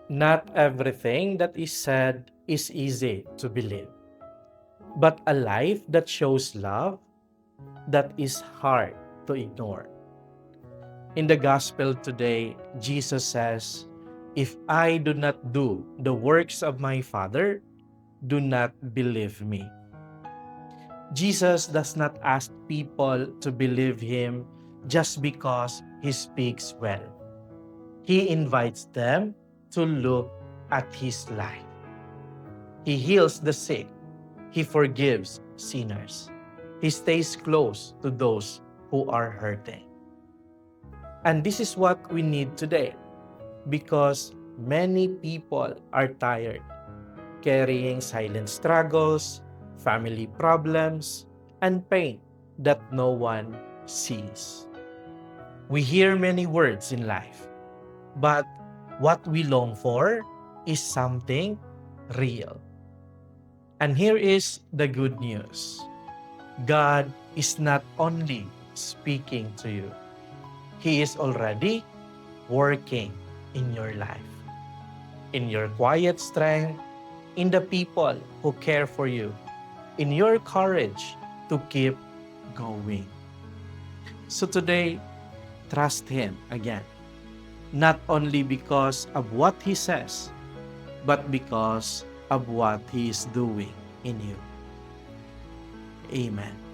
Not everything that is said is easy to believe, but a life that shows love that is hard to ignore. In the gospel today, Jesus says, "If I do not do the works of my Father, do not believe me." Jesus does not ask people to believe him just because he speaks well. He invites them to look at his life. He heals the sick. He forgives sinners. He stays close to those who are hurting. And this is what we need today because many people are tired carrying silent struggles, family problems, and pain that no one sees. We hear many words in life, but what we long for is something real. And here is the good news. God is not only speaking to you, He is already working in your life, in your quiet strength, in the people who care for you, in your courage to keep going. So today, trust Him again, not only because of what He says, but because of what He is doing in you. Amen.